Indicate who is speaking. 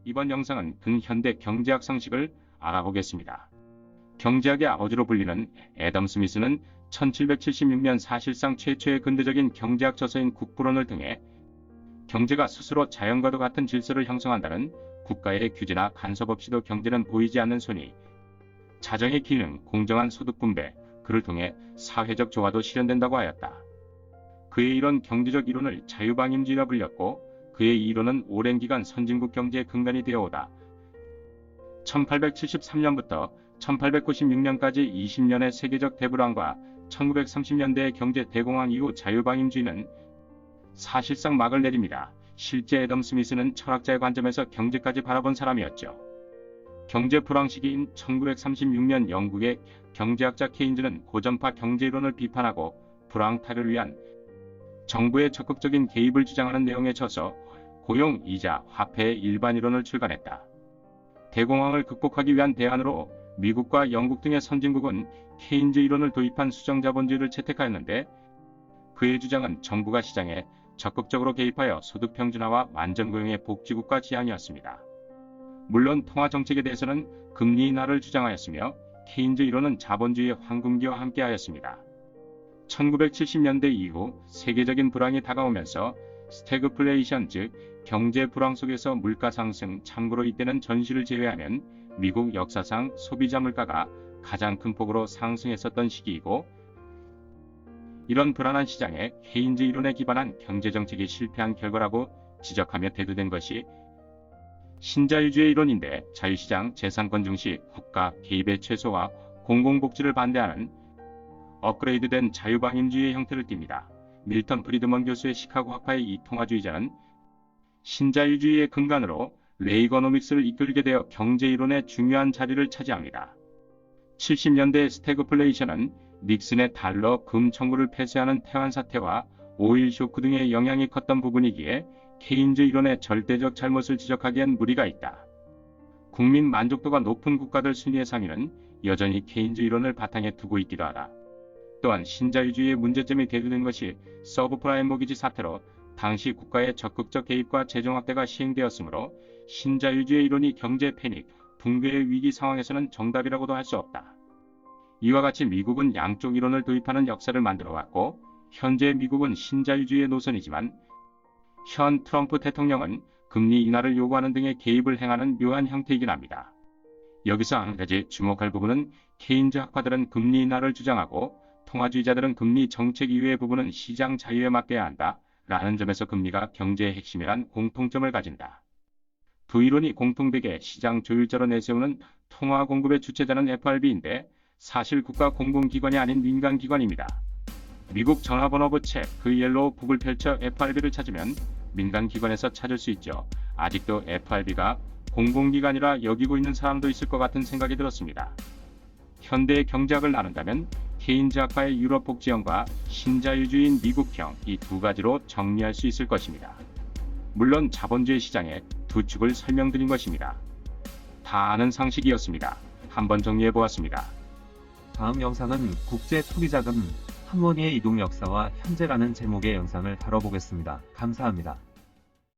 Speaker 1: 이번 영상은 근현대 경제학 상식을 알아보겠습니다. 경제학의 아버지로 불리는 애덤 스미스는 1776년 사실상 최초의 근대적인 경제학 저서인 국부론을 통해 경제가 스스로 자연과도 같은 질서를 형성한다는 국가의 규제나 간섭 없이도 경제는 보이지 않는 손이, 자정의 기능, 공정한 소득 분배, 그를 통해 사회적 조화도 실현된다고 하였다. 그의 이런 경제적 이론을 자유방임주의라 불렸고, 그의 이론은 오랜 기간 선진국 경제의 근간이 되어오다 1873년부터 1896년까지 20년의 세계적 대불황과 1930년대의 경제 대공황 이후 자유방임주의는 사실상 막을 내립니다. 실제 애덤 스미스는 철학자의 관점에서 경제까지 바라본 사람이었죠. 경제 불황 시기인 1936년 영국의 경제학자 케인즈는 고전파 경제이론을 비판하고 불황 타결을 위한 정부의 적극적인 개입을 주장하는 내용의 저서 고용, 이자, 화폐의 일반이론을 출간했다. 대공황을 극복하기 위한 대안으로 미국과 영국 등의 선진국은 케인즈 이론을 도입한 수정자본주의를 채택하였는데, 그의 주장은 정부가 시장에 적극적으로 개입하여 소득 평준화와 만전고용의 복지국가 지향이었습니다. 물론 통화 정책에 대해서는 금리 인하를 주장하였으며, 케인즈 이론은 자본주의의 황금기와 함께하였습니다. 1970년대 이후 세계적인 불황이 다가오면서 스태그플레이션, 즉 경제 불황 속에서 물가 상승, 참고로 이때는 전시를 제외하면 미국 역사상 소비자 물가가 가장 큰 폭으로 상승했었던 시기이고, 이런 불안한 시장에 케인즈 이론에 기반한 경제정책이 실패한 결과라고 지적하며 대두된 것이 신자유주의 이론인데, 자유시장, 재산권 중시, 국가 개입의 최소화, 공공복지를 반대하는 업그레이드된 자유방임주의의 형태를 띱니다. 밀턴 프리드먼 교수의 시카고 학파의 이 통화주의자는 신자유주의의 근간으로 레이거노믹스를 이끌게 되어 경제이론의 중요한 자리를 차지합니다. 70년대 스태그플레이션은 닉슨의 달러 금 청구를 폐쇄하는 태환 사태와 오일 쇼크 등의 영향이 컸던 부분이기에 케인즈 이론의 절대적 잘못을 지적하기엔 무리가 있다. 국민 만족도가 높은 국가들 순위의 상위는 여전히 케인즈 이론을 바탕에 두고 있기도 하다. 또한 신자유주의의 문제점이 대두된 것이 서브프라임 모기지 사태로 당시 국가의 적극적 개입과 재정 확대가 시행되었으므로 신자유주의 이론이 경제 패닉, 붕괴의 위기 상황에서는 정답이라고도 할 수 없다. 이와 같이 미국은 양쪽 이론을 도입하는 역사를 만들어왔고, 현재 미국은 신자유주의의 노선이지만 현 트럼프 대통령은 금리 인하를 요구하는 등의 개입을 행하는 묘한 형태이긴 합니다. 여기서 한 가지 주목할 부분은 케인즈 학파들은 금리 인하를 주장하고 통화주의자들은 금리 정책 이외의 부분은 시장 자유에 맡겨야 한다 라는 점에서 금리가 경제의 핵심이란 공통점을 가진다. 두 이론이 공통되게 시장 조율자로 내세우는 통화 공급의 주체자는 FRB인데, 사실 국가 공공기관이 아닌 민간기관입니다. 미국 전화번호부 책 그 옐로우 북을 펼쳐 FRB를 찾으면 민간기관에서 찾을 수 있죠. 아직도 FRB가 공공기관이라 여기고 있는 사람도 있을 것 같은 생각이 들었습니다. 현대의 경제학을 나눈다면 케인즈 학파의 유럽 복지형과 신자유주의인 미국형, 이 두 가지로 정리할 수 있을 것입니다. 물론 자본주의 시장의 두 축을 설명드린 것입니다. 다 아는 상식이었습니다. 한번 정리해보았습니다.
Speaker 2: 다음 영상은 국제 투기자금, 하모니의 이동 역사와 현재라는 제목의 영상을 다뤄보겠습니다. 감사합니다.